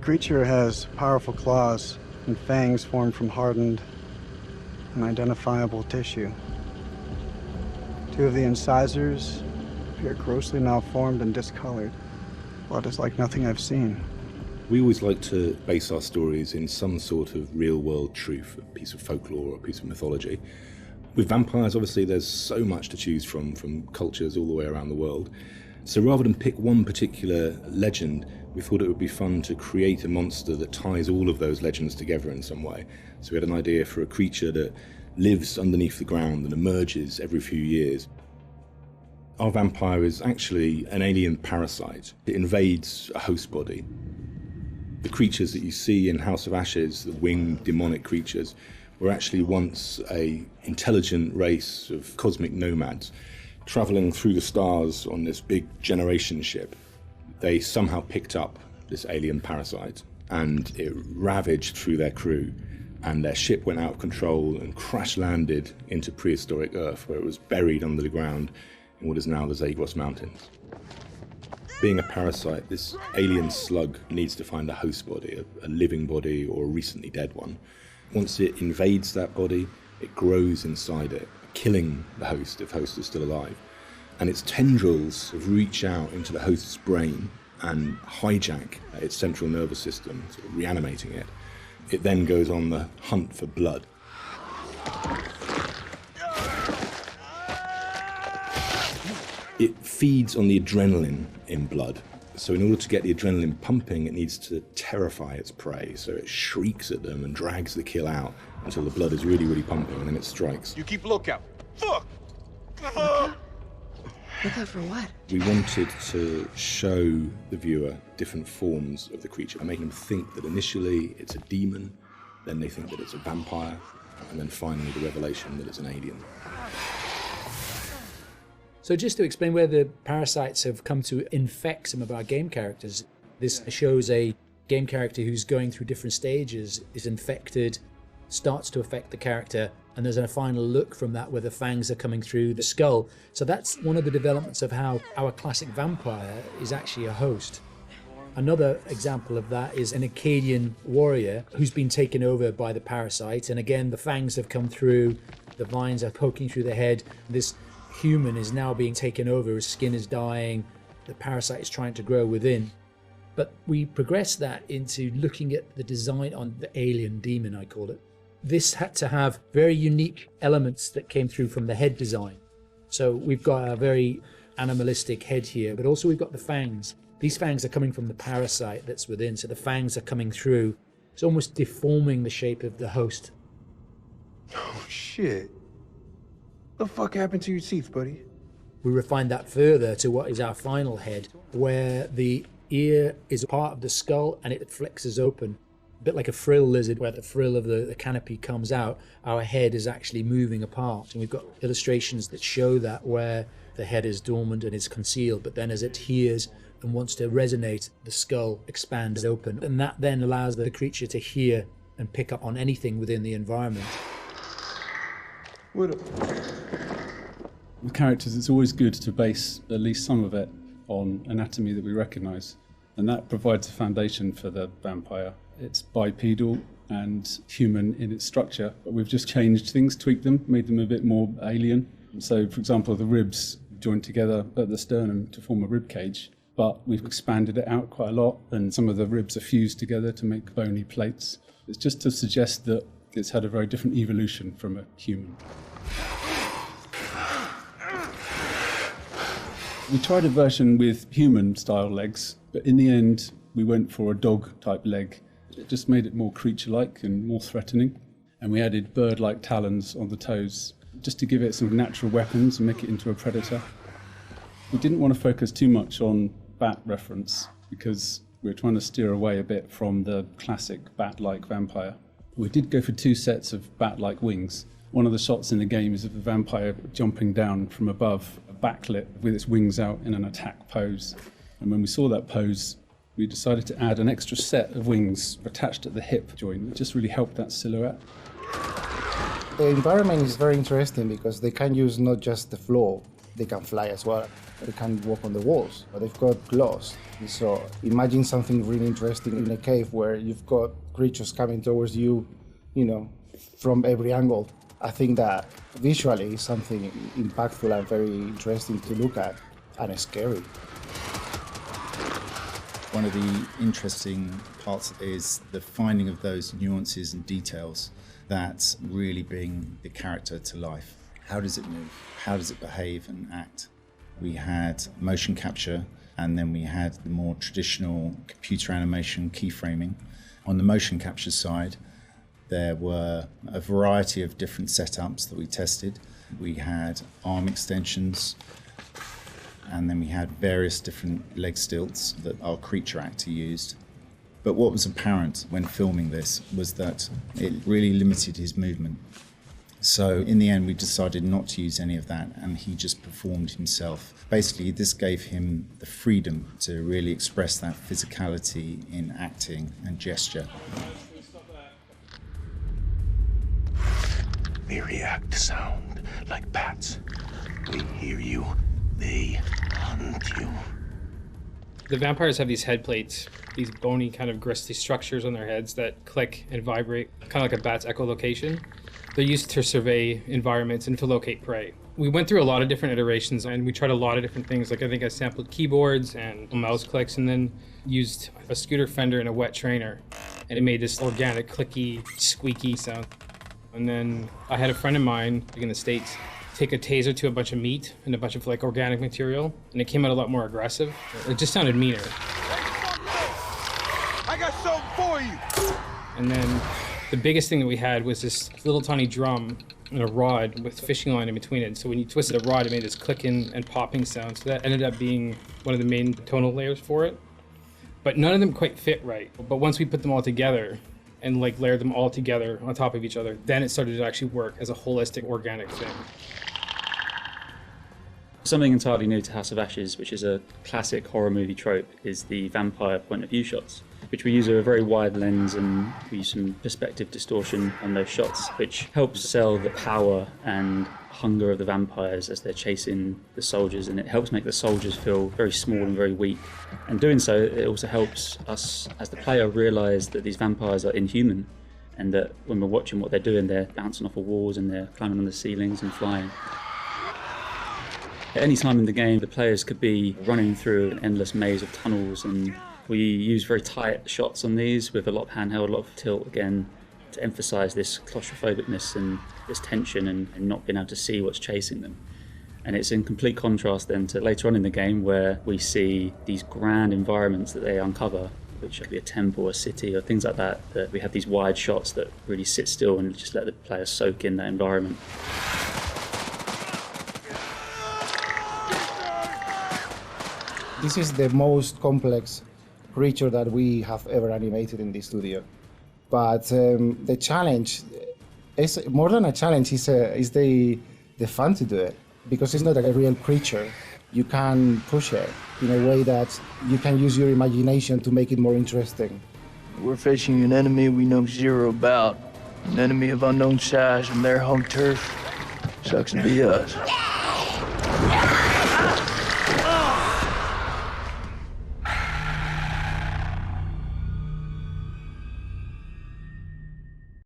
creature has powerful claws and fangs formed from hardened and identifiable tissue. Two of the incisors appear grossly malformed and discolored. Blood is like nothing I've seen. We always like to base our stories in some sort of real-world truth, a piece of folklore or a piece of mythology. With vampires, obviously, there's so much to choose from cultures all the way around the world. So rather than pick one particular legend, we thought it would be fun to create a monster that ties all of those legends together in some way. So we had an idea for a creature that lives underneath the ground and emerges every few years. Our vampire is actually an alien parasite. It invades a host body. The creatures that you see in House of Ashes, the winged demonic creatures, were actually once an intelligent race of cosmic nomads traveling through the stars on this big generation ship. They somehow picked up this alien parasite and it ravaged through their crew, and their ship went out of control and crash landed into prehistoric Earth, where it was buried under the ground in what is now the Zagros Mountains. Being a parasite, this alien slug needs to find a host body, a living body or a recently dead one. Once it invades that body, it grows inside it, killing the host if host is still alive. And its tendrils reach out into the host's brain and hijack its central nervous system, sort of reanimating it. It then goes on the hunt for blood. It feeds on the adrenaline in blood. So in order to get the adrenaline pumping, it needs to terrify its prey. So it shrieks at them and drags the kill out until the blood is really, really pumping, and then it strikes. You keep lookout. Fuck! Lookout for what? We wanted to show the viewer different forms of the creature and make them think that initially it's a demon, then they think that it's a vampire, and then finally the revelation that it's an alien. So just to explain where the parasites have come to infect some of our game characters, this shows a game character who's going through different stages, is infected, starts to affect the character, and there's a final look from that where the fangs are coming through the skull. So that's one of the developments of how our classic vampire is actually a host. Another example of that is an Akkadian warrior who's been taken over by the parasite, and again the fangs have come through, the vines are poking through the head. This human is now being taken over, his skin is dying, the parasite is trying to grow within. But we progress that into looking at the design on the alien demon, I call it. This had to have very unique elements that came through from the head design. So we've got a very animalistic head here, but also we've got the fangs. These fangs are coming from the parasite that's within, so the fangs are coming through. It's almost deforming the shape of the host. Oh, shit. What the fuck happened to your teeth, buddy? We refined that further to what is our final head, where the ear is a part of the skull and it flexes open. A bit like a frill lizard, where the frill of the canopy comes out, our head is actually moving apart. And we've got illustrations that show that, where the head is dormant and is concealed, but then as it hears and wants to resonate, the skull expands open. And that then allows the creature to hear and pick up on anything within the environment. With characters, it's always good to base at least some of it on anatomy that we recognise, and that provides a foundation for the vampire. It's bipedal and human in its structure, but we've just changed things, tweaked them, made them a bit more alien. So, for example, the ribs joined together at the sternum to form a rib cage, but we've expanded it out quite a lot, and some of the ribs are fused together to make bony plates. It's just to suggest that it's had a very different evolution from a human. We tried a version with human-style legs, but in the end, we went for a dog-type leg. It just made it more creature-like and more threatening. And we added bird-like talons on the toes, just to give it some natural weapons and make it into a predator. We didn't want to focus too much on bat reference, because we were trying to steer away a bit from the classic bat-like vampire. We did go for 2 sets of bat-like wings. One of the shots in the game is of the vampire jumping down from above, backlit with its wings out in an attack pose. And when we saw that pose, we decided to add an extra set of wings attached at the hip joint. It just really helped that silhouette. The environment is very interesting because they can use not just the floor, they can fly as well. They can walk on the walls, but they've got claws. So imagine something really interesting in a cave where you've got creatures coming towards you, from every angle. I think that visually is something impactful and very interesting to look at, and scary. One of the interesting parts is the finding of those nuances and details that really bring the character to life. How does it move? How does it behave and act? We had motion capture, and then we had the more traditional computer animation keyframing. On the motion capture side, there were a variety of different setups that we tested. We had arm extensions, and then we had various different leg stilts that our creature actor used. But what was apparent when filming this was that it really limited his movement. So in the end, we decided not to use any of that, and he just performed himself. Basically, this gave him the freedom to really express that physicality in acting and gesture. They react to sound like bats. They hear you, they hunt you. The vampires have these head plates, these bony kind of gristly structures on their heads that click and vibrate, kind of like a bat's echolocation. They're used to survey environments and to locate prey. We went through a lot of different iterations, and we tried a lot of different things. Like I think I sampled keyboards and mouse clicks, and then used a scooter fender and a wet trainer, and it made this organic, clicky, squeaky sound. And then I had a friend of mine, like in the States, take a taser to a bunch of meat and a bunch of organic material, and it came out a lot more aggressive. It just sounded meaner. I got something for you! And then the biggest thing that we had was this little tiny drum and a rod with fishing line in between it. So when you twisted a rod, it made this clicking and popping sound. So that ended up being one of the main tonal layers for it. But none of them quite fit right. But once we put them all together and layered them all together on top of each other, then it started to actually work as a holistic, organic thing. Something entirely new to House of Ashes, which is a classic horror movie trope, is the vampire point of view shots, which we use a very wide lens, and we use some perspective distortion on those shots, which helps sell the power and hunger of the vampires as they're chasing the soldiers, and it helps make the soldiers feel very small and very weak. And doing so, it also helps us as the player realise that these vampires are inhuman, and that when we're watching what they're doing, they're bouncing off of walls and they're climbing on the ceilings and flying. At any time in the game, the players could be running through an endless maze of tunnels, and we use very tight shots on these with a lot of handheld, a lot of tilt again, to emphasise this claustrophobicness and this tension and not being able to see what's chasing them. And it's in complete contrast then to later on in the game, where we see these grand environments that they uncover, which could be a temple, a city, or things like that, that we have these wide shots that really sit still and just let the players soak in that environment. This is the most complex creature that we have ever animated in the studio. But the challenge is more than a challenge, is the fun to do it, because it's not a real creature. You can push it in a way that you can use your imagination to make it more interesting. We're facing an enemy we know zero about, an enemy of unknown size from their home turf. Sucks to be us.